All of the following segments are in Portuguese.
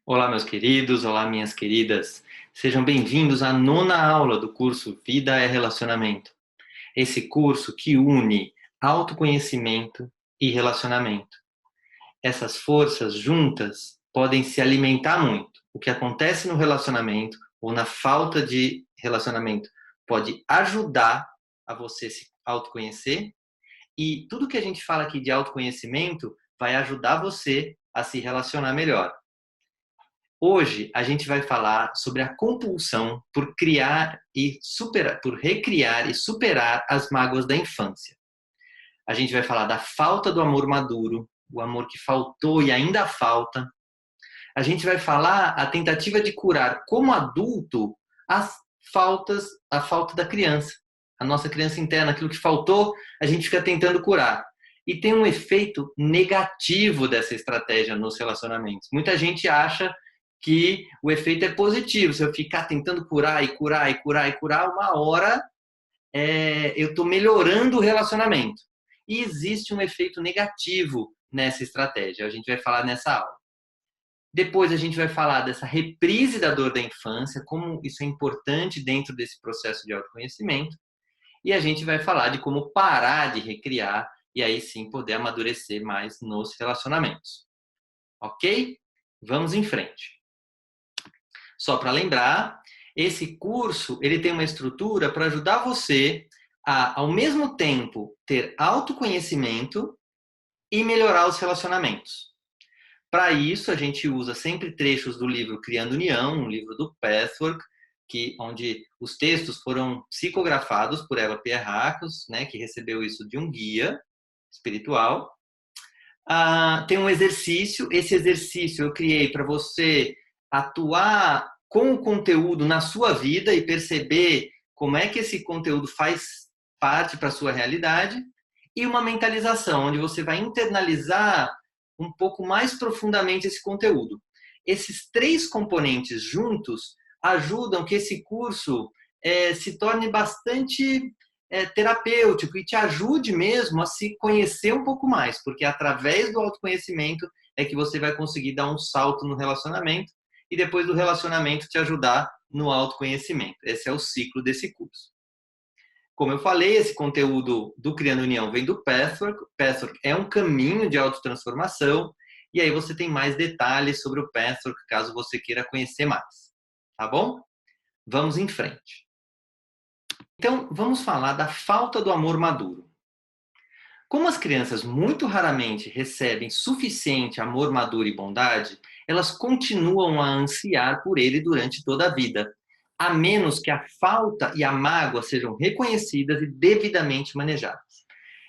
Olá, meus queridos, olá, minhas queridas. Sejam bem-vindos à nona aula do curso Vida é Relacionamento. Esse curso que une autoconhecimento e relacionamento. Essas forças juntas podem se alimentar muito. O que acontece no relacionamento ou na falta de relacionamento pode ajudar a você se autoconhecer, e tudo que a gente fala aqui de autoconhecimento vai ajudar você a se relacionar melhor. Hoje a gente vai falar sobre a compulsão por criar e superar, por recriar e superar as mágoas da infância. A gente vai falar da falta do amor maduro, o amor que faltou e ainda falta. A gente vai falar a tentativa de curar como adulto a falta da criança, a nossa criança interna, aquilo que faltou, a gente fica tentando curar. E tem um efeito negativo dessa estratégia nos relacionamentos. Muita gente acha que o efeito é positivo. Se eu ficar tentando curar e curar e curar e curar, uma hora eu estou melhorando o relacionamento. E existe um efeito negativo nessa estratégia. A gente vai falar nessa aula. Depois a gente vai falar dessa reprise da dor da infância, como isso é importante dentro desse processo de autoconhecimento. E a gente vai falar de como parar de recriar e aí sim poder amadurecer mais nos relacionamentos. Ok? Vamos em frente. Só para lembrar, esse curso ele tem uma estrutura para ajudar você a, ao mesmo tempo, ter autoconhecimento e melhorar os relacionamentos. Para isso, a gente usa sempre trechos do livro Criando União, um livro do Pathwork, onde os textos foram psicografados por Eva Pierrakos, né, que recebeu isso de um guia espiritual. Tem um exercício, esse exercício eu criei para você atuar com o conteúdo na sua vida e perceber como é que esse conteúdo faz parte para a sua realidade, e uma mentalização, onde você vai internalizar um pouco mais profundamente esse conteúdo. Esses três componentes juntos ajudam que esse curso se torne bastante terapêutico e te ajude mesmo a se conhecer um pouco mais, porque através do autoconhecimento é que você vai conseguir dar um salto no relacionamento e depois do relacionamento te ajudar no autoconhecimento. Esse é o ciclo desse curso. Como eu falei, esse conteúdo do Criando União vem do Pathwork. Pathwork é um caminho de autotransformação, e aí você tem mais detalhes sobre o Pathwork, caso você queira conhecer mais. Tá bom? Vamos em frente. Então, vamos falar da falta do amor maduro. Como as crianças muito raramente recebem suficiente amor maduro e bondade, elas continuam a ansiar por ele durante toda a vida, a menos que a falta e a mágoa sejam reconhecidas e devidamente manejadas.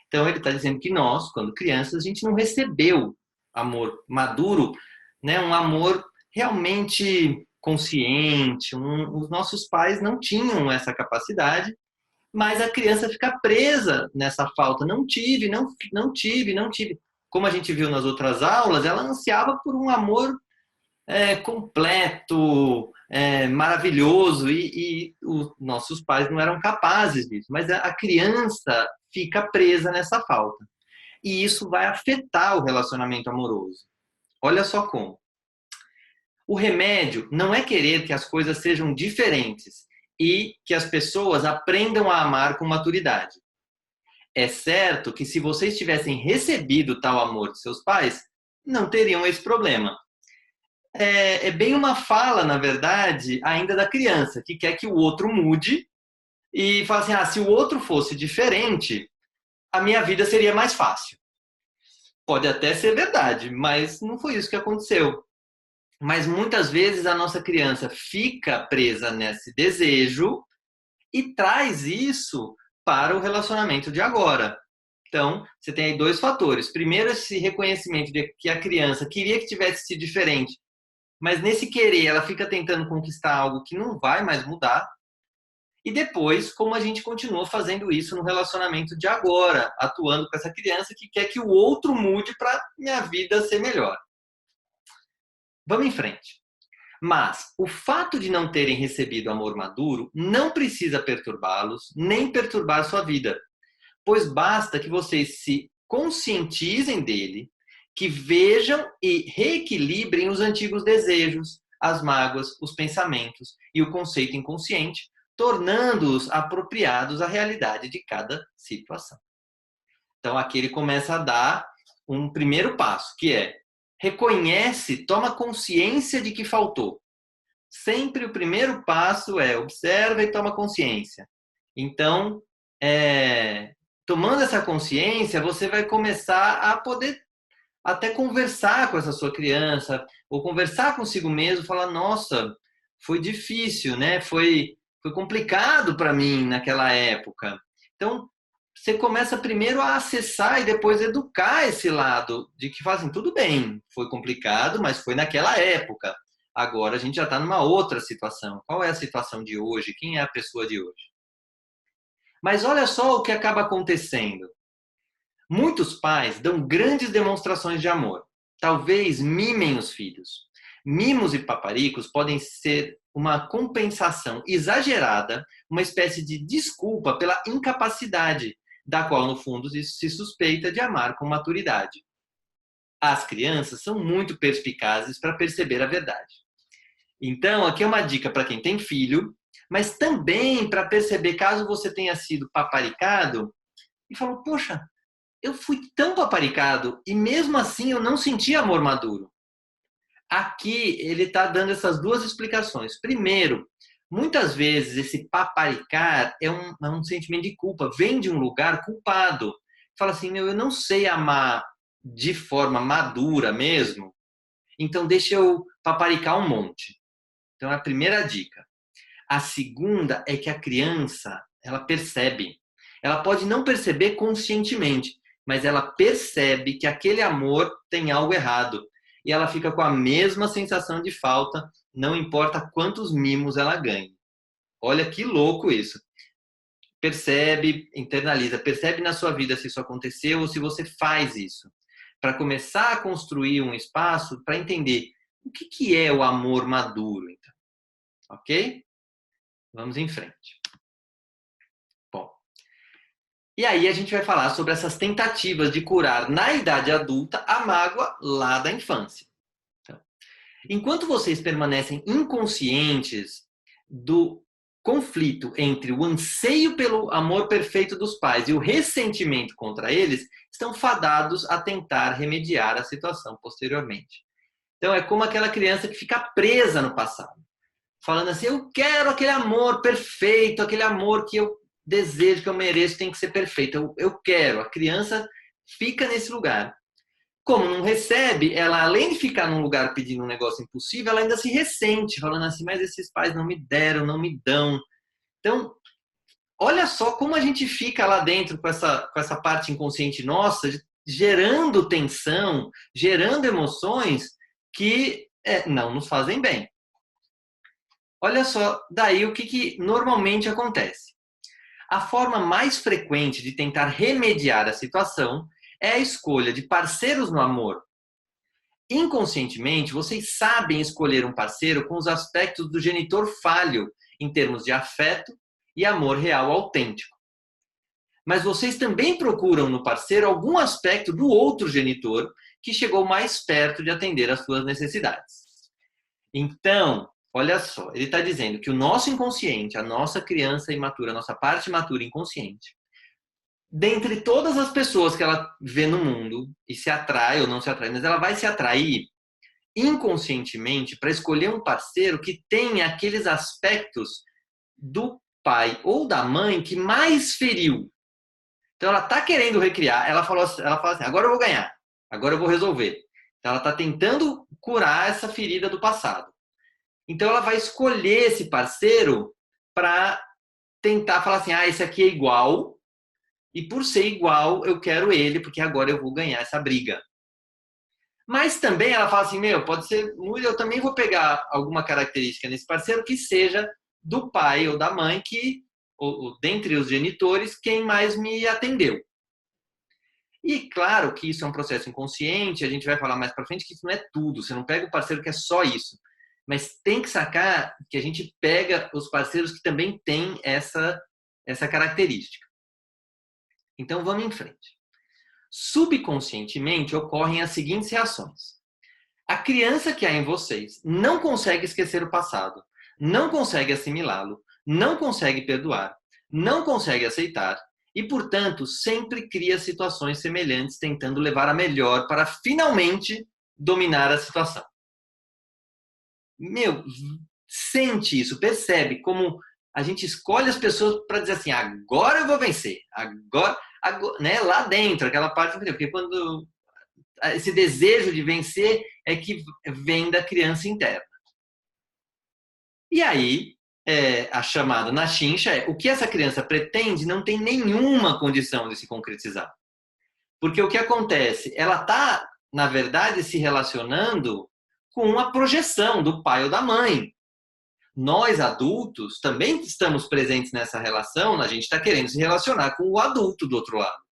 Então, ele está dizendo que nós, quando crianças, a gente não recebeu amor maduro, né? Um amor realmente consciente. Os nossos pais não tinham essa capacidade, mas a criança fica presa nessa falta. Não tive, não tive, não tive. Como a gente viu nas outras aulas, ela ansiava por um amor completo, maravilhoso, e os nossos pais não eram capazes disso. Mas a criança fica presa nessa falta. E isso vai afetar o relacionamento amoroso. Olha só como. O remédio não é querer que as coisas sejam diferentes e que as pessoas aprendam a amar com maturidade. É certo que se vocês tivessem recebido tal amor de seus pais, não teriam esse problema. É bem uma fala, na verdade, ainda da criança, que quer que o outro mude e fala assim, se o outro fosse diferente, a minha vida seria mais fácil. Pode até ser verdade, mas não foi isso que aconteceu. Mas muitas vezes a nossa criança fica presa nesse desejo e traz isso para o relacionamento de agora. Então, você tem aí dois fatores. Primeiro, esse reconhecimento de que a criança queria que tivesse sido diferente, mas nesse querer ela fica tentando conquistar algo que não vai mais mudar. E depois, como a gente continua fazendo isso no relacionamento de agora, atuando com essa criança que quer que o outro mude para minha vida ser melhor. Vamos em frente. Mas o fato de não terem recebido amor maduro não precisa perturbá-los, nem perturbar sua vida, pois basta que vocês se conscientizem dele, que vejam e reequilibrem os antigos desejos, as mágoas, os pensamentos e o conceito inconsciente, tornando-os apropriados à realidade de cada situação. Então, aqui ele começa a dar um primeiro passo, que é reconhece, toma consciência de que faltou. Sempre o primeiro passo é observa e toma consciência. Então, tomando essa consciência, você vai começar a poder até conversar com essa sua criança, ou conversar consigo mesmo, falar, nossa, foi difícil, né? Foi complicado para mim naquela época. Então, você começa primeiro a acessar e depois educar esse lado de que fazem tudo bem, foi complicado, mas foi naquela época. Agora a gente já está numa outra situação. Qual é a situação de hoje? Quem é a pessoa de hoje? Mas olha só o que acaba acontecendo. Muitos pais dão grandes demonstrações de amor. Talvez mimem os filhos. Mimos e paparicos podem ser uma compensação exagerada, uma espécie de desculpa pela incapacidade, da qual, no fundo, se suspeita de amar com maturidade. As crianças são muito perspicazes para perceber a verdade. Então, aqui é uma dica para quem tem filho, mas também para perceber caso você tenha sido paparicado e falou, poxa, eu fui tão paparicado e mesmo assim eu não senti amor maduro. Aqui ele está dando essas duas explicações. Primeiro, muitas vezes esse paparicar é um sentimento de culpa, vem de um lugar culpado. Fala assim, eu não sei amar de forma madura mesmo, então deixa eu paparicar um monte. Então é a primeira dica. A segunda é que a criança, ela percebe. Ela pode não perceber conscientemente, mas ela percebe que aquele amor tem algo errado. E ela fica com a mesma sensação de falta, não importa quantos mimos ela ganhe. Olha que louco isso. Percebe, internaliza, percebe na sua vida se isso aconteceu ou se você faz isso. Para começar a construir um espaço para entender o que é o amor maduro, então. Ok? Vamos em frente. Bom, e aí a gente vai falar sobre essas tentativas de curar na idade adulta a mágoa lá da infância. Então, enquanto vocês permanecem inconscientes do conflito entre o anseio pelo amor perfeito dos pais e o ressentimento contra eles, estão fadados a tentar remediar a situação posteriormente. Então é como aquela criança que fica presa no passado, falando assim, eu quero aquele amor perfeito, aquele amor que eu desejo, que eu mereço, tem que ser perfeito. Eu quero. A criança fica nesse lugar. Como não recebe, ela, além de ficar num lugar pedindo um negócio impossível, ela ainda se ressente, falando assim, mas esses pais não me deram, não me dão. Então, olha só como a gente fica lá dentro com essa parte inconsciente nossa, gerando tensão, gerando emoções que não nos fazem bem. Olha só, daí o que normalmente acontece. A forma mais frequente de tentar remediar a situação é a escolha de parceiros no amor. Inconscientemente, vocês sabem escolher um parceiro com os aspectos do genitor falho em termos de afeto e amor real autêntico. Mas vocês também procuram no parceiro algum aspecto do outro genitor que chegou mais perto de atender às suas necessidades. Então, olha só, ele está dizendo que o nosso inconsciente, a nossa criança imatura, a nossa parte imatura inconsciente, dentre todas as pessoas que ela vê no mundo, e se atrai ou não se atrai, mas ela vai se atrair inconscientemente para escolher um parceiro que tenha aqueles aspectos do pai ou da mãe que mais feriu. Então ela está querendo recriar, ela fala assim, agora eu vou ganhar, agora eu vou resolver. Então ela está tentando curar essa ferida do passado. Então ela vai escolher esse parceiro para tentar falar assim, esse aqui é igual, e por ser igual eu quero ele, porque agora eu vou ganhar essa briga. Mas também ela fala assim, pode ser, eu também vou pegar alguma característica nesse parceiro que seja do pai ou da mãe, ou dentre os genitores, quem mais me atendeu. E claro que isso é um processo inconsciente, a gente vai falar mais para frente que isso não é tudo, você não pega o parceiro que é só isso. Mas tem que sacar que a gente pega os parceiros que também têm essa característica. Então, vamos em frente. Subconscientemente ocorrem as seguintes reações. A criança que há em vocês não consegue esquecer o passado, não consegue assimilá-lo, não consegue perdoar, não consegue aceitar e, portanto, sempre cria situações semelhantes tentando levar a melhor para finalmente dominar a situação. Meu, sente isso, percebe como a gente escolhe as pessoas para dizer assim, agora eu vou vencer, agora, né, lá dentro, aquela parte, porque quando esse desejo de vencer é que vem da criança interna. E aí, a chamada na chincha é, o que essa criança pretende não tem nenhuma condição de se concretizar. Porque o que acontece? Ela está, na verdade, se relacionando com a projeção do pai ou da mãe. Nós, adultos, também estamos presentes nessa relação, a gente está querendo se relacionar com o adulto do outro lado.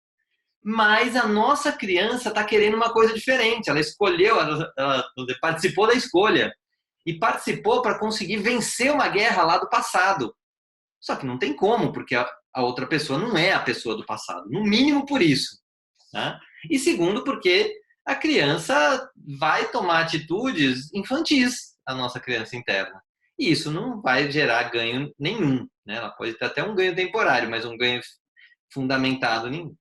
Mas a nossa criança está querendo uma coisa diferente. Ela escolheu, ela participou da escolha. E participou para conseguir vencer uma guerra lá do passado. Só que não tem como, porque a outra pessoa não é a pessoa do passado. No mínimo por isso. Né? E segundo, porque a criança vai tomar atitudes infantis, a nossa criança interna. E isso não vai gerar ganho nenhum. Né? Ela pode ter até um ganho temporário, mas um ganho fundamentado nenhum.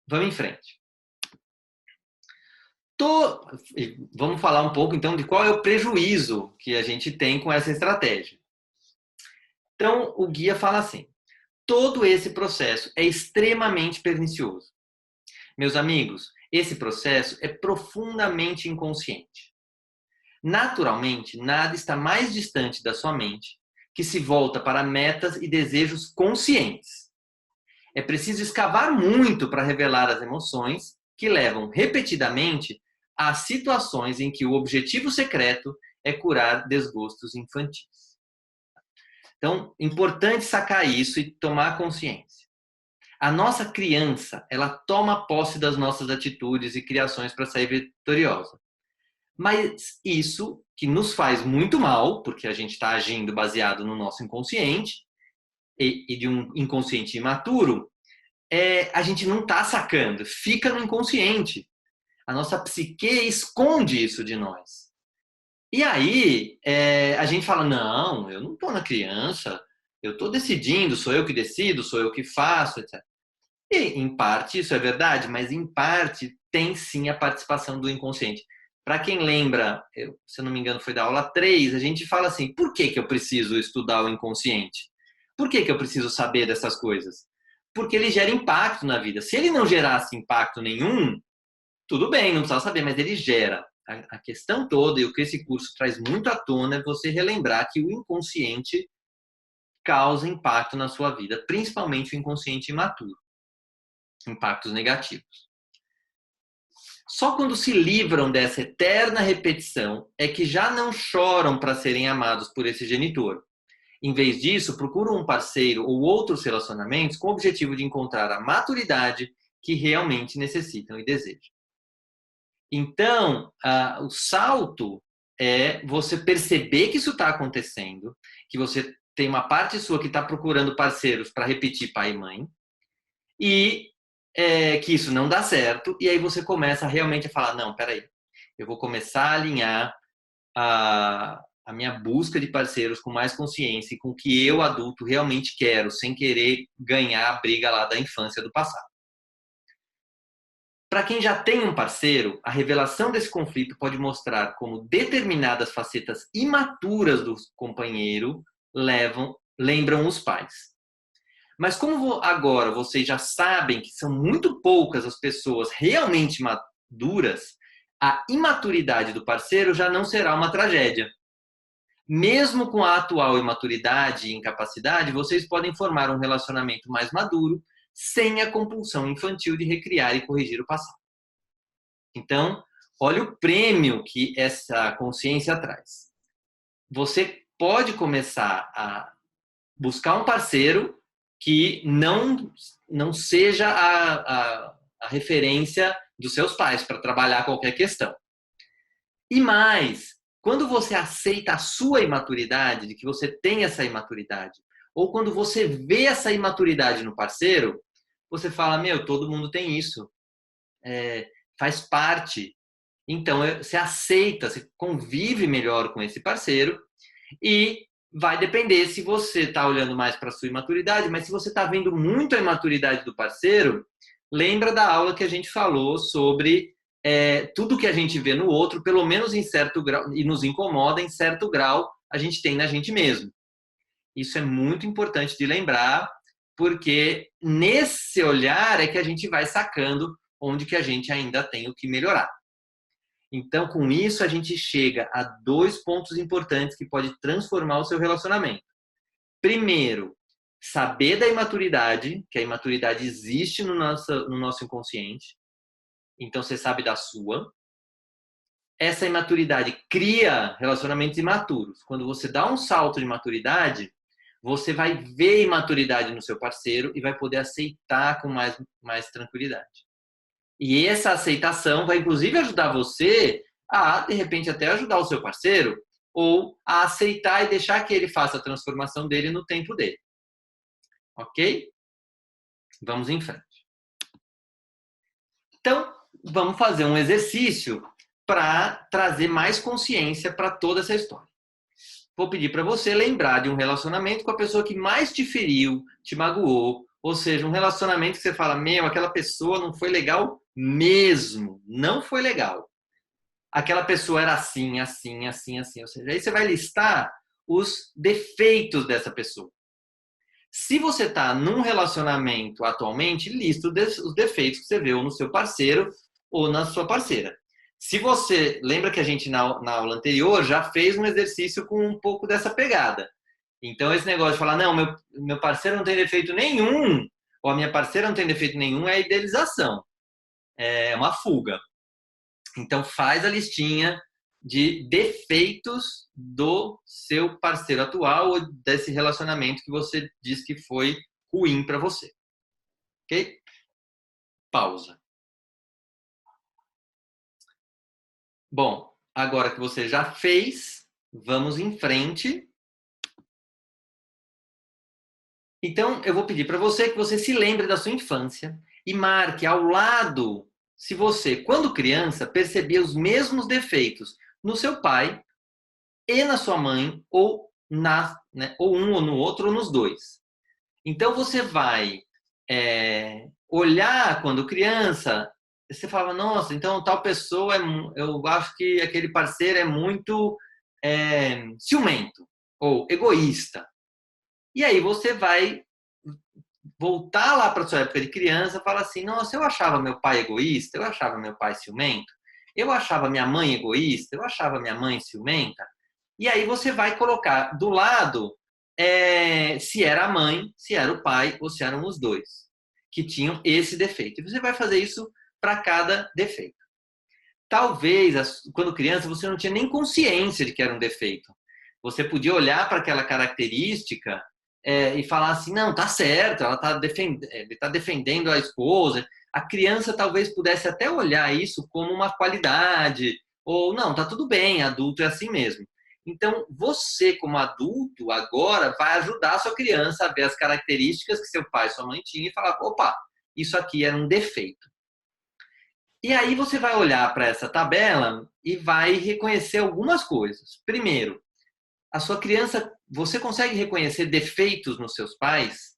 Vamos em frente. Vamos falar um pouco, então, de qual é o prejuízo que a gente tem com essa estratégia. Então, o guia fala assim, todo esse processo é extremamente pernicioso. Meus amigos, esse processo é profundamente inconsciente. Naturalmente, nada está mais distante da sua mente que se volta para metas e desejos conscientes. É preciso escavar muito para revelar as emoções que levam repetidamente a situações em que o objetivo secreto é curar desgostos infantis. Então, importante sacar isso e tomar consciência. A nossa criança, ela toma posse das nossas atitudes e criações para sair vitoriosa. Mas isso que nos faz muito mal, porque a gente está agindo baseado no nosso inconsciente e de um inconsciente imaturo, a gente não está sacando, fica no inconsciente. A nossa psique esconde isso de nós. E aí, a gente fala, não, eu não estou na criança, eu estou decidindo, sou eu que decido, sou eu que faço, etc. E, em parte, isso é verdade, mas, em parte, tem sim a participação do inconsciente. Para quem lembra, se eu não me engano, foi da aula 3, a gente fala assim, por que eu preciso estudar o inconsciente? Por que eu preciso saber dessas coisas? Porque ele gera impacto na vida. Se ele não gerasse impacto nenhum, tudo bem, não precisa saber, mas ele gera. A questão toda, e o que esse curso traz muito à tona, é você relembrar que o inconsciente causa impacto na sua vida, principalmente o inconsciente imaturo. Impactos negativos. Só quando se livram dessa eterna repetição é que já não choram para serem amados por esse genitor. Em vez disso, procuram um parceiro ou outros relacionamentos com o objetivo de encontrar a maturidade que realmente necessitam e desejam. Então, o salto é você perceber que isso está acontecendo, que você tem uma parte sua que está procurando parceiros para repetir pai e mãe, e que isso não dá certo, e aí você começa realmente a falar, não, peraí, eu vou começar a alinhar a minha busca de parceiros com mais consciência e com o que eu, adulto, realmente quero, sem querer ganhar a briga lá da infância do passado. Para quem já tem um parceiro, a revelação desse conflito pode mostrar como determinadas facetas imaturas do companheiro lembram os pais. Mas como agora vocês já sabem que são muito poucas as pessoas realmente maduras, a imaturidade do parceiro já não será uma tragédia. Mesmo com a atual imaturidade e incapacidade, vocês podem formar um relacionamento mais maduro, sem a compulsão infantil de recriar e corrigir o passado. Então, olha o prêmio que essa consciência traz. Você pode começar a buscar um parceiro que não seja a referência dos seus pais para trabalhar qualquer questão. E mais, quando você aceita a sua imaturidade, de que você tem essa imaturidade, ou quando você vê essa imaturidade no parceiro, você fala, todo mundo tem isso. faz parte. Então, você aceita, você convive melhor com esse parceiro e vai depender se você está olhando mais para a sua imaturidade, mas se você está vendo muito a imaturidade do parceiro, lembra da aula que a gente falou sobre tudo que a gente vê no outro, pelo menos em certo grau, e nos incomoda em certo grau, a gente tem na gente mesmo. Isso é muito importante de lembrar, porque nesse olhar é que a gente vai sacando onde que a gente ainda tem o que melhorar. Então, com isso, a gente chega a 2 pontos importantes que pode transformar o seu relacionamento. Primeiro, saber da imaturidade, que a imaturidade existe no nosso inconsciente. Então, você sabe da sua. Essa imaturidade cria relacionamentos imaturos. Quando você dá um salto de maturidade, você vai ver imaturidade no seu parceiro e vai poder aceitar com mais tranquilidade. E essa aceitação vai, inclusive, ajudar você a, de repente, até ajudar o seu parceiro ou a aceitar e deixar que ele faça a transformação dele no tempo dele. Ok? Vamos em frente. Então, vamos fazer um exercício para trazer mais consciência para toda essa história. Vou pedir para você lembrar de um relacionamento com a pessoa que mais te feriu, te magoou, ou seja, um relacionamento que você fala, aquela pessoa não foi legal mesmo, não foi legal. Aquela pessoa era assim, assim, assim, assim. Ou seja, aí você vai listar os defeitos dessa pessoa. Se você está num relacionamento atualmente, lista os defeitos que você vê ou no seu parceiro ou na sua parceira. Se você lembra que a gente na aula anterior já fez um exercício com um pouco dessa pegada. Então esse negócio de falar, não, meu parceiro não tem defeito nenhum, ou a minha parceira não tem defeito nenhum, é idealização. É uma fuga. Então faz a listinha de defeitos do seu parceiro atual ou desse relacionamento que você diz que foi ruim para você. Ok? Pausa. Bom, agora que você já fez, vamos em frente. Então, eu vou pedir para você que você se lembre da sua infância e marque ao lado se você, quando criança, percebia os mesmos defeitos no seu pai e na sua mãe, ou ou um ou no outro, ou nos dois. Então, você vai olhar quando criança, você fala, nossa, então tal pessoa, eu acho que aquele parceiro é muito ciumento ou egoísta. E aí você vai voltar lá para sua época de criança e falar assim, nossa, eu achava meu pai egoísta, eu achava meu pai ciumento, eu achava minha mãe egoísta, eu achava minha mãe ciumenta. E aí você vai colocar do lado se era a mãe, se era o pai ou se eram os dois que tinham esse defeito. E você vai fazer isso para cada defeito. Talvez, quando criança, você não tinha nem consciência de que era um defeito. Você podia olhar para aquela característica e falar assim, não, tá certo, ele está defendendo a esposa. A criança talvez pudesse até olhar isso como uma qualidade, ou não, tá tudo bem, adulto é assim mesmo. Então, você, como adulto, agora vai ajudar a sua criança a ver as características que seu pai e sua mãe tinham e falar, opa, isso aqui era um defeito. E aí você vai olhar para essa tabela e vai reconhecer algumas coisas. Primeiro, a sua criança, você consegue reconhecer defeitos nos seus pais?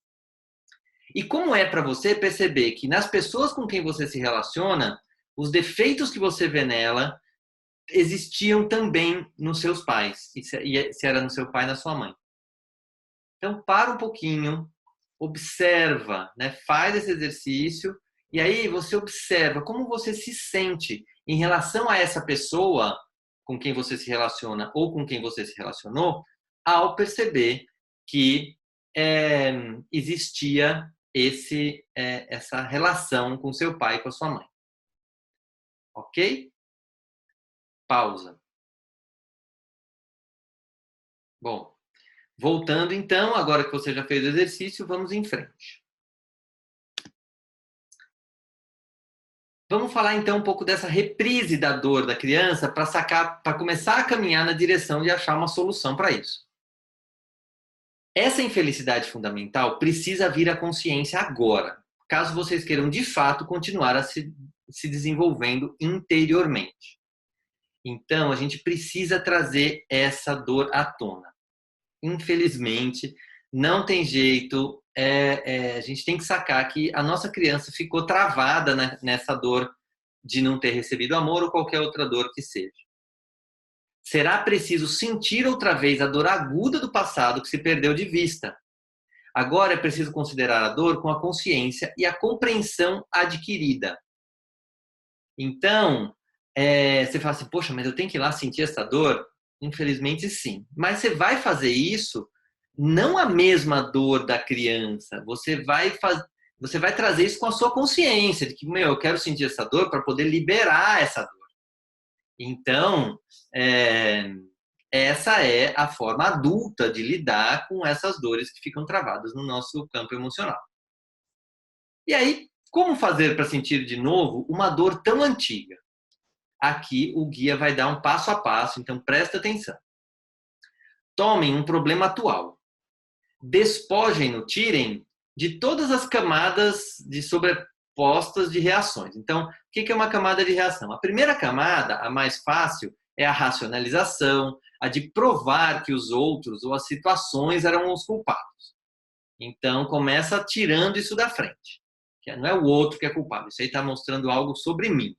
E como é para você perceber que nas pessoas com quem você se relaciona, os defeitos que você vê nela existiam também nos seus pais, e se era no seu pai e na sua mãe. Então, para um pouquinho, observa, faz esse exercício, e aí você observa como você se sente em relação a essa pessoa com quem você se relaciona ou com quem você se relacionou, ao perceber que existia essa relação com seu pai e com a sua mãe. Ok? Pausa. Bom, voltando então, agora que você já fez o exercício, vamos em frente. Vamos falar então um pouco dessa reprise da dor da criança para começar a caminhar na direção de achar uma solução para isso. Essa infelicidade fundamental precisa vir à consciência agora, caso vocês queiram de fato continuar a se se desenvolvendo interiormente. Então, a gente precisa trazer essa dor à tona. Infelizmente, não tem jeito, a gente tem que sacar que a nossa criança ficou travada nessa dor de não ter recebido amor ou qualquer outra dor que seja. Será preciso sentir outra vez a dor aguda do passado que se perdeu de vista. Agora é preciso considerar a dor com a consciência e a compreensão adquirida. Então, você fala assim, poxa, mas eu tenho que ir lá sentir essa dor? Infelizmente, sim. Mas você vai fazer isso não a mesma dor da criança. Você vai trazer isso com a sua consciência, de que, eu quero sentir essa dor para poder liberar essa dor. Então, essa é a forma adulta de lidar com essas dores que ficam travadas no nosso campo emocional. E aí, como fazer para sentir de novo uma dor tão antiga? Aqui o guia vai dar um passo a passo, então presta atenção. Tomem um problema atual. Despojem-no, tirem de todas as camadas de sobrepostas de reações. Então, o que é uma camada de reação? A primeira camada, a mais fácil, é a racionalização, a de provar que os outros ou as situações eram os culpados. Então, começa tirando isso da frente. Que não é o outro que é culpado, isso aí está mostrando algo sobre mim.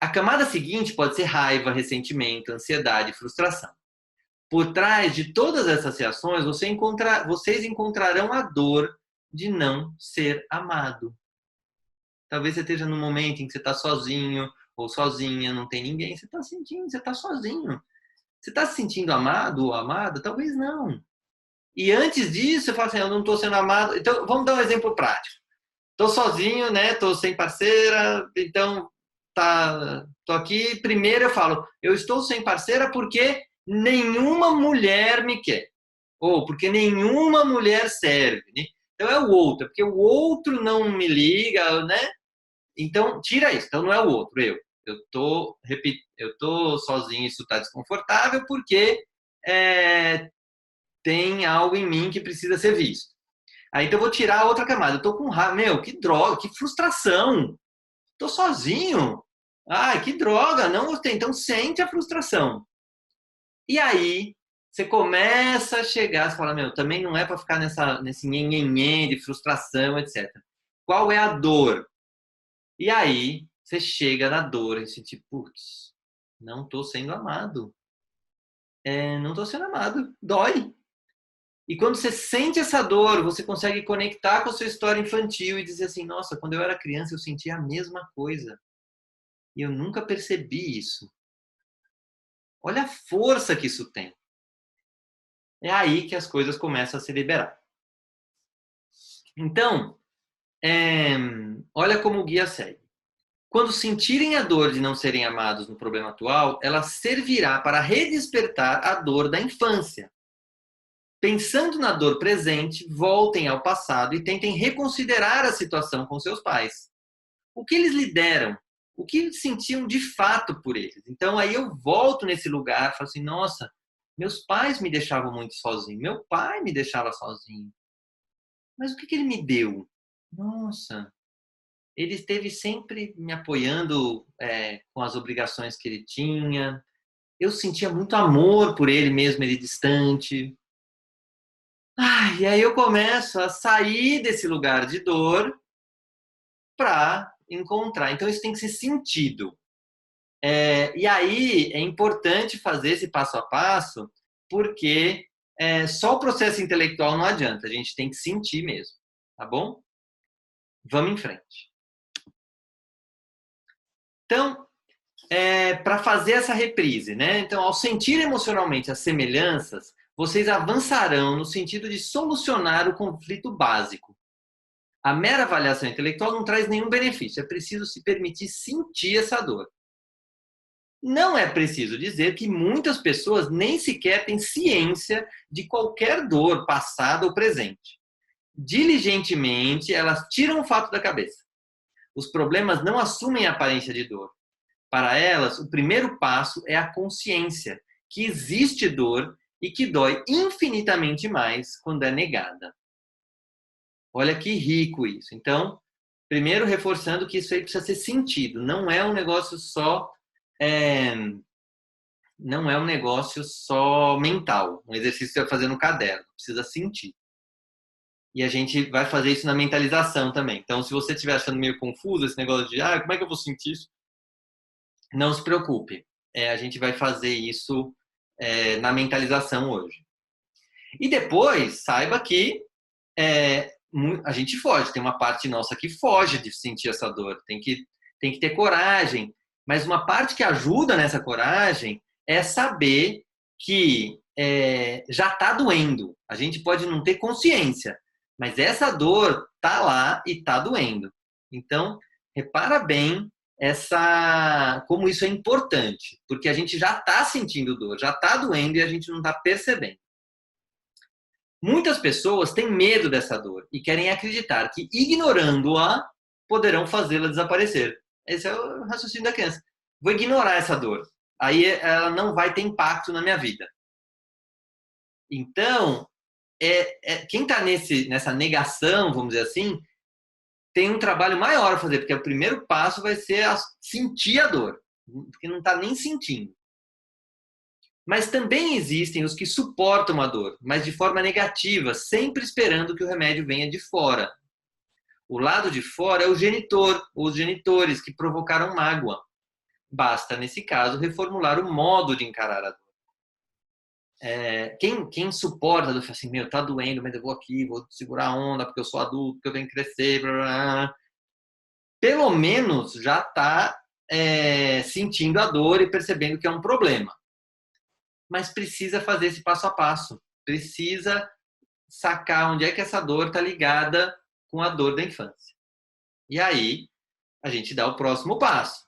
A camada seguinte pode ser raiva, ressentimento, ansiedade, frustração. Por trás de todas essas reações, vocês encontrarão a dor de não ser amado. Talvez você esteja num momento em que você está sozinho ou sozinha, não tem ninguém, você está sentindo, você está sozinho. Você está se sentindo amado ou amada? Talvez não. E antes disso, você fala assim, eu não estou sendo amado. Então, vamos dar um exemplo prático. Estou sozinho, né? Estou sem parceira, então tô aqui. Primeiro eu falo, eu estou sem parceira porque nenhuma mulher me quer. Ou porque nenhuma mulher serve. Né? Então é o outro, porque o outro não me liga, né? Então, tira isso. Então não é o outro, eu. Eu tô sozinho, isso está desconfortável porque tem algo em mim que precisa ser visto. Aí então eu vou tirar a outra camada. Eu tô com raiva. Que droga, que frustração. Tô sozinho. Ai, que droga, não gostei. Então sente a frustração. E aí você começa a chegar, você fala, também não é para ficar nesse nhenhenhen de frustração, etc. Qual é a dor? E aí você chega na dor e sentir, putz, não tô sendo amado. Não tô sendo amado. Dói. E quando você sente essa dor, você consegue conectar com a sua história infantil e dizer assim, nossa, quando eu era criança eu sentia a mesma coisa. E eu nunca percebi isso. Olha a força que isso tem. É aí que as coisas começam a se liberar. Então, olha como o guia segue. Quando sentirem a dor de não serem amados no problema atual, ela servirá para redespertar a dor da infância. Pensando na dor presente, voltem ao passado e tentem reconsiderar a situação com seus pais. O que eles lhe deram? O que sentiam de fato por eles? Então aí eu volto nesse lugar e falo assim, nossa, meus pais me deixavam muito sozinho. Meu pai me deixava sozinho. Mas o que ele me deu? Nossa, ele esteve sempre me apoiando com as obrigações que ele tinha. Eu sentia muito amor por ele mesmo, ele distante. E aí eu começo a sair desse lugar de dor para encontrar. Então isso tem que ser sentido. E aí é importante fazer esse passo a passo, porque só o processo intelectual não adianta, a gente tem que sentir mesmo, tá bom? Vamos em frente. Então, para fazer essa reprise, né? Então, ao sentir emocionalmente as semelhanças, vocês avançarão no sentido de solucionar o conflito básico. A mera avaliação intelectual não traz nenhum benefício, é preciso se permitir sentir essa dor. Não é preciso dizer que muitas pessoas nem sequer têm ciência de qualquer dor, passada ou presente. Diligentemente, elas tiram o fato da cabeça. Os problemas não assumem a aparência de dor. Para elas, o primeiro passo é a consciência, que existe dor e que dói infinitamente mais quando é negada. Olha que rico isso. Então, Primeiro, reforçando que isso aí precisa ser sentido. Não é um negócio só... não é um negócio só mental. Um exercício que você vai fazer no caderno. Precisa sentir. E a gente vai fazer isso na mentalização também. Então, se você estiver achando meio confuso esse negócio de como é que eu vou sentir isso? Não se preocupe. A gente vai fazer isso na mentalização hoje. E depois, saiba que a gente foge. Tem uma parte nossa que foge de sentir essa dor. Tem que ter coragem. Mas uma parte que ajuda nessa coragem é saber que já está doendo. A gente pode não ter consciência, mas essa dor está lá e está doendo. Então, repara bem como isso é importante, porque a gente já está sentindo dor, já está doendo e a gente não está percebendo. Muitas pessoas têm medo dessa dor e querem acreditar que, ignorando-a, poderão fazê-la desaparecer. Esse é o raciocínio da criança. Vou ignorar essa dor. Aí ela não vai ter impacto na minha vida. Então, quem está nessa negação, vamos dizer assim, tem um trabalho maior a fazer, porque o primeiro passo vai ser sentir a dor, porque não está nem sentindo. Mas também existem os que suportam a dor, mas de forma negativa, sempre esperando que o remédio venha de fora. O lado de fora é o genitor, ou os genitores que provocaram mágoa. Basta, nesse caso, reformular o modo de encarar a dor. Quem suporta a dor, fala assim, tá doendo, mas eu vou aqui, vou segurar a onda, porque eu sou adulto, porque eu tenho que crescer, blá, blá, blá. Pelo menos já está sentindo a dor e percebendo que é um problema. Mas precisa fazer esse passo a passo. Precisa sacar onde é que essa dor está ligada com a dor da infância. E aí, a gente dá o próximo passo,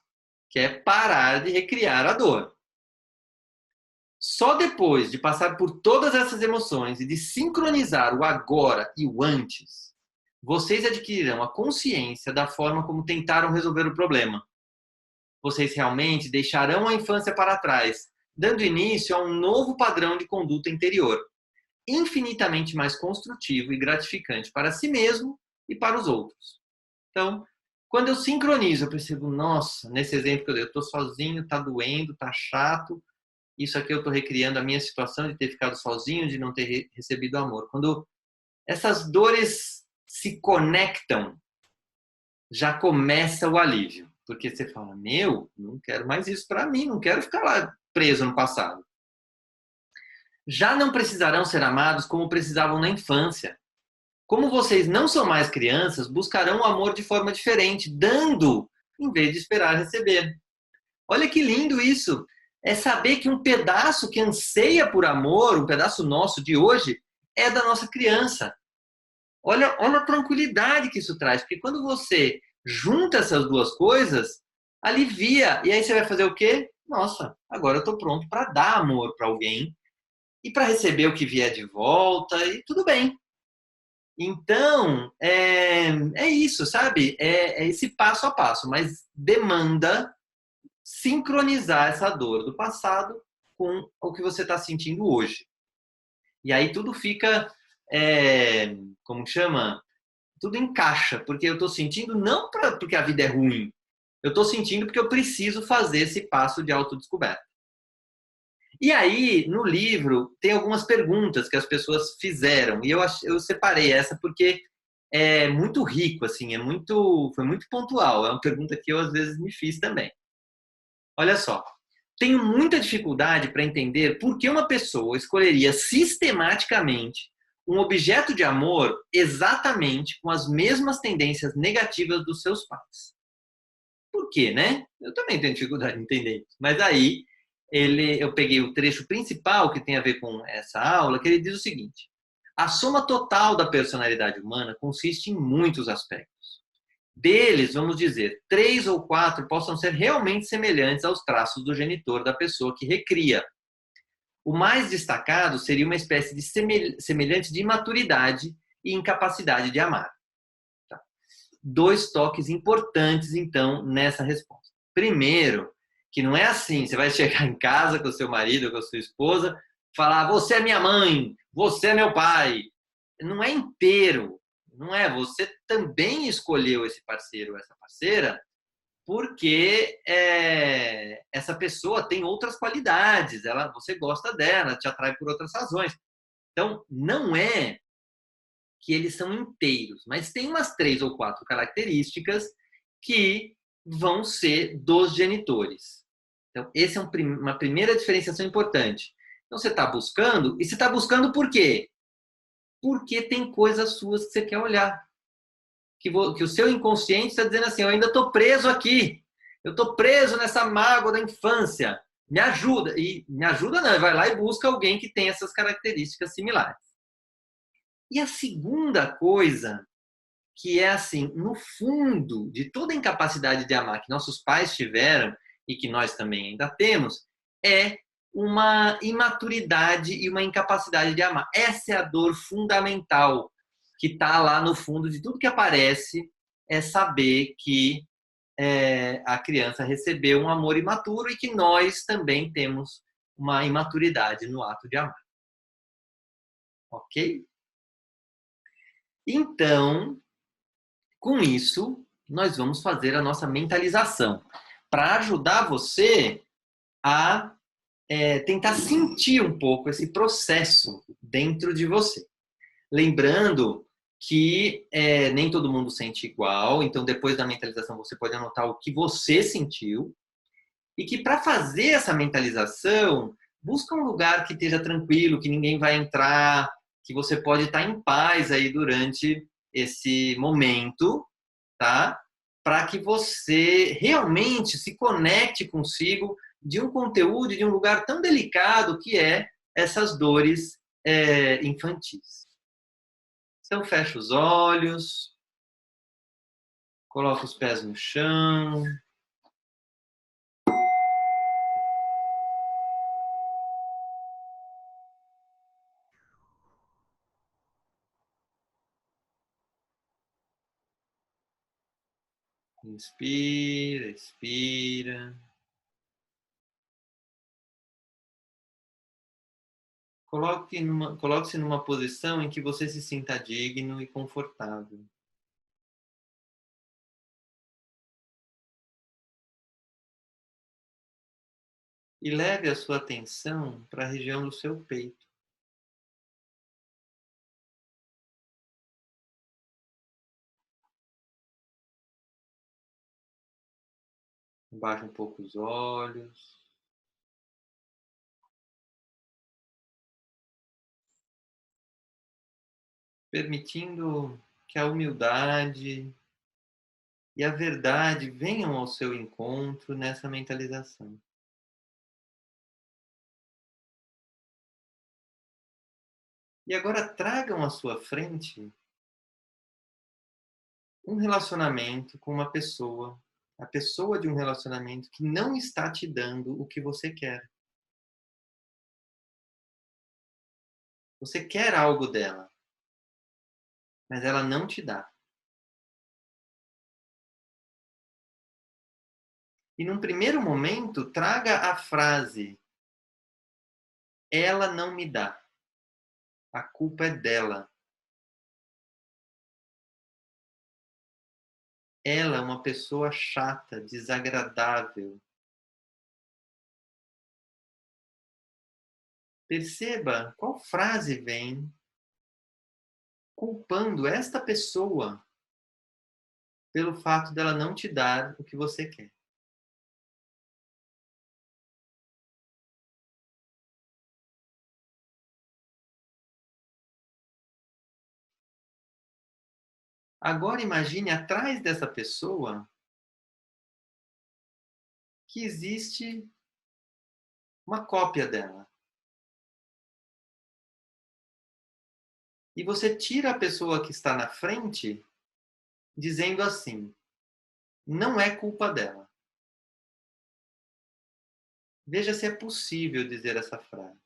que é parar de recriar a dor. Só depois de passar por todas essas emoções e de sincronizar o agora e o antes, vocês adquirirão a consciência da forma como tentaram resolver o problema. Vocês realmente deixarão a infância para trás, dando início a um novo padrão de conduta interior, infinitamente mais construtivo e gratificante para si mesmo e para os outros. Então, quando eu sincronizo, eu percebo, nossa, nesse exemplo que eu dei, eu estou sozinho, está doendo, está chato, isso aqui eu estou recriando a minha situação de ter ficado sozinho, de não ter recebido amor. Quando essas dores se conectam, já começa o alívio. Porque você fala, não quero mais isso para mim, não quero ficar lá preso no passado. Já não precisarão ser amados como precisavam na infância. Como vocês não são mais crianças, buscarão o amor de forma diferente, dando em vez de esperar receber. Olha que lindo isso! É saber que um pedaço que anseia por amor, um pedaço nosso de hoje, é da nossa criança. Olha a tranquilidade que isso traz, porque quando você junta essas duas coisas, alivia. E aí você vai fazer o quê? Nossa, agora eu estou pronto para dar amor para alguém e para receber o que vier de volta e tudo bem. Então, é isso, sabe? É esse passo a passo, mas demanda sincronizar essa dor do passado com o que você está sentindo hoje. E aí tudo fica, como chama? Tudo encaixa, porque eu estou sentindo não porque a vida é ruim, eu estou sentindo porque eu preciso fazer esse passo de autodescoberta. E aí, no livro, tem algumas perguntas que as pessoas fizeram, e eu separei essa porque é muito rico, assim, foi muito pontual, é uma pergunta que eu às vezes me fiz também. Olha só, tenho muita dificuldade para entender por que uma pessoa escolheria sistematicamente um objeto de amor exatamente com as mesmas tendências negativas dos seus pais. Por quê, né? Eu também tenho dificuldade de entender isso. Mas aí, eu peguei o trecho principal que tem a ver com essa aula, que ele diz o seguinte: a soma total da personalidade humana consiste em muitos aspectos. Deles, vamos dizer, 3 ou 4 possam ser realmente semelhantes aos traços do genitor da pessoa que recria. O mais destacado seria uma espécie de semelhante de imaturidade e incapacidade de amar. Tá. 2 toques importantes, então, nessa resposta. Primeiro, que não é assim, você vai chegar em casa com o seu marido ou com a sua esposa, falar, você é minha mãe, você é meu pai. Não é inteiro. Não é? Você também escolheu esse parceiro ou essa parceira porque essa pessoa tem outras qualidades, você gosta dela, te atrai por outras razões. Então, não é que eles são inteiros, mas tem umas 3 ou 4 características que vão ser dos genitores. Então, essa é uma primeira diferenciação importante. Então, você está buscando, e você está buscando por quê? Porque tem coisas suas que você quer olhar. Que o seu inconsciente está dizendo assim, eu ainda estou preso aqui. Eu estou preso nessa mágoa da infância. Me ajuda. E me ajuda não, vai lá e busca alguém que tem essas características similares. E a segunda coisa, que é assim, no fundo de toda a incapacidade de amar que nossos pais tiveram e que nós também ainda temos, é uma imaturidade e uma incapacidade de amar. Essa é a dor fundamental que está lá no fundo de tudo que aparece, é saber que a criança recebeu um amor imaturo e que nós também temos uma imaturidade no ato de amar. Ok? Então, com isso, nós vamos fazer a nossa mentalização para ajudar você a tentar sentir um pouco esse processo dentro de você. Lembrando que nem todo mundo sente igual, então depois da mentalização você pode anotar o que você sentiu e que para fazer essa mentalização, busca um lugar que esteja tranquilo, que ninguém vai entrar, que você pode estar em paz aí durante esse momento, tá? Para que você realmente se conecte consigo de um conteúdo, de um lugar tão delicado que é essas dores infantis. Então, fecha os olhos, coloca os pés no chão. Inspira, expira. Coloque-se numa posição em que você se sinta digno e confortável. E leve a sua atenção para a região do seu peito. Abaixe um pouco os olhos. Permitindo que a humildade e a verdade venham ao seu encontro nessa mentalização. E agora tragam à sua frente um relacionamento com uma pessoa, a pessoa de um relacionamento que não está te dando o que você quer. Você quer algo dela, mas ela não te dá. E num primeiro momento, traga a frase: ela não me dá. A culpa é dela. Ela é uma pessoa chata, desagradável. Perceba qual frase vem culpando esta pessoa pelo fato dela não te dar o que você quer. Agora imagine atrás dessa pessoa que existe uma cópia dela. E você tira a pessoa que está na frente dizendo assim: não é culpa dela. Veja se é possível dizer essa frase.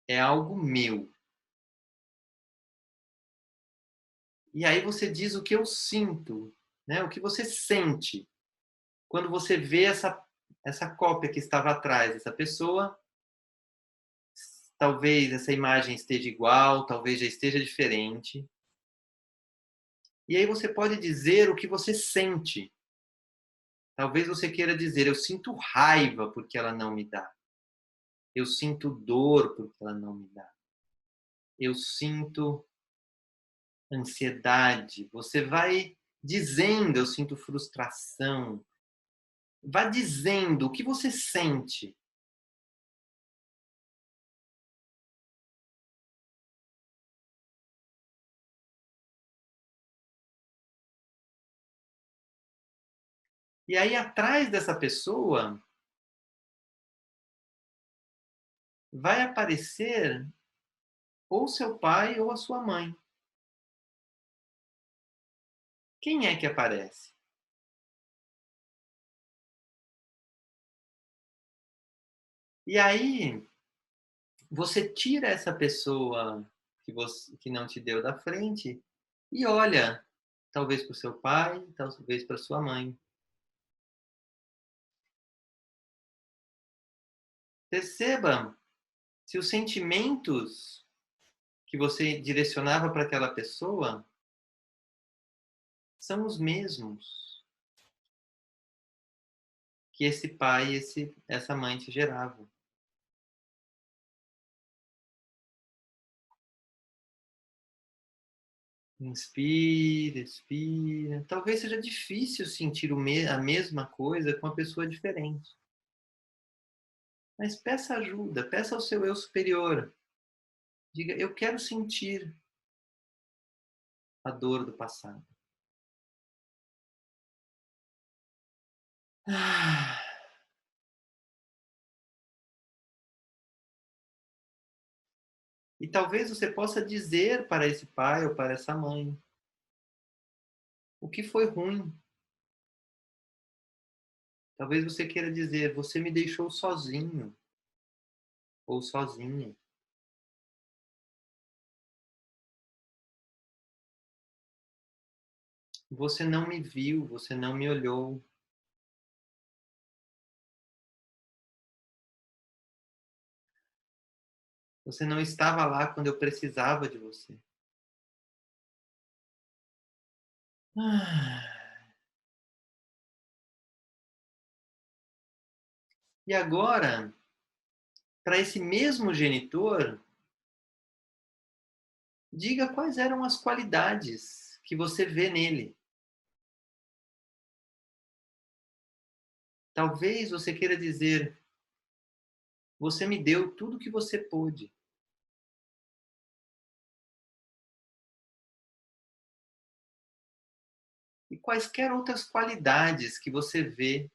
É algo meu. E aí você diz o que eu sinto, né? O que você sente quando você vê essa cópia que estava atrás dessa pessoa Talvez essa imagem esteja igual, talvez já esteja diferente. E aí você pode dizer o que você sente. Talvez você queira dizer: "Eu sinto raiva porque ela não me dá. Eu sinto dor porque ela não me dá. Eu sinto ansiedade". Você vai dizendo: "Eu sinto frustração". Vá dizendo o que você sente. E aí atrás dessa pessoa vai aparecer ou seu pai ou a sua mãe. Quem é que aparece? E aí você tira essa pessoa que não te deu da frente e olha, talvez para o seu pai, talvez para sua mãe. Perceba se os sentimentos que você direcionava para aquela pessoa são os mesmos que esse pai e essa mãe te geravam. Inspira, expira. Talvez seja difícil sentir a mesma coisa com uma pessoa diferente. Mas peça ajuda, peça ao seu eu superior. Diga: eu quero sentir a dor do passado. Ah, e talvez você possa dizer para esse pai ou para essa mãe o que foi ruim. Talvez você queira dizer: você me deixou sozinho ou sozinha. Você não me viu, você não me olhou. Você não estava lá quando eu precisava de você. Ah, e agora, para esse mesmo genitor, diga quais eram as qualidades que você vê nele. Talvez você queira dizer: você me deu tudo o que você pôde. E quaisquer outras qualidades que você vê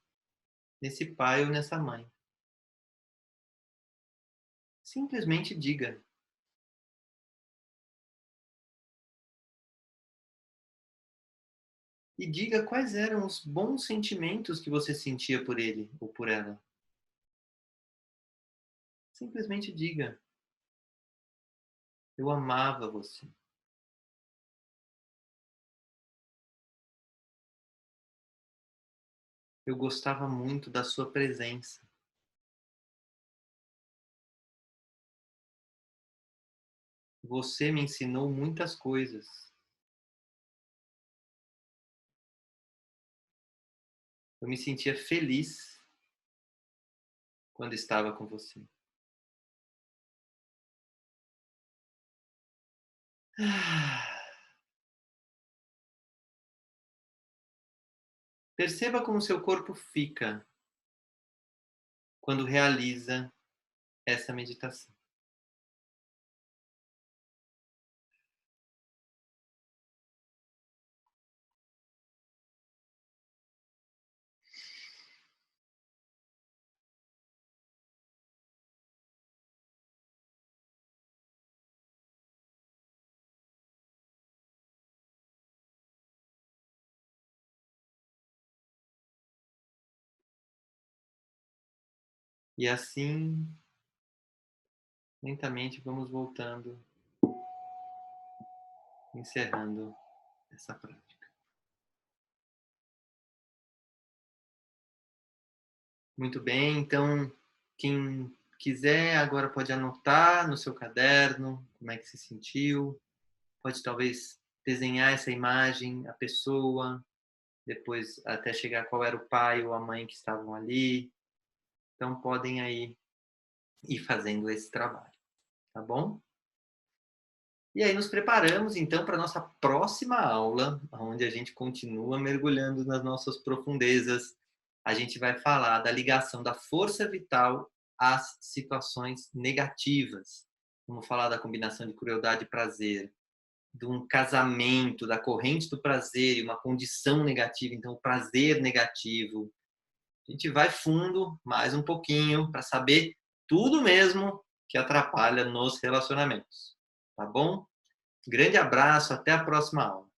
nesse pai ou nessa mãe. Simplesmente diga. E diga quais eram os bons sentimentos que você sentia por ele ou por ela. Simplesmente diga: eu amava você. Eu gostava muito da sua presença. Você me ensinou muitas coisas. Eu me sentia feliz quando estava com você. Ah, perceba como seu corpo fica quando realiza essa meditação. E assim, lentamente, vamos voltando, encerrando essa prática. Muito bem, então, quem quiser, agora pode anotar no seu caderno como é que se sentiu. Pode talvez desenhar essa imagem, a pessoa, depois até chegar qual era o pai ou a mãe que estavam ali. Então podem aí ir fazendo esse trabalho, tá bom? E aí nos preparamos então para a nossa próxima aula, onde a gente continua mergulhando nas nossas profundezas. A gente vai falar da ligação da força vital às situações negativas. Vamos falar da combinação de crueldade e prazer, de um casamento, da corrente do prazer e uma condição negativa, então o prazer negativo. A gente vai fundo mais um pouquinho para saber tudo mesmo que atrapalha nos relacionamentos. Tá bom? Grande abraço, até a próxima aula.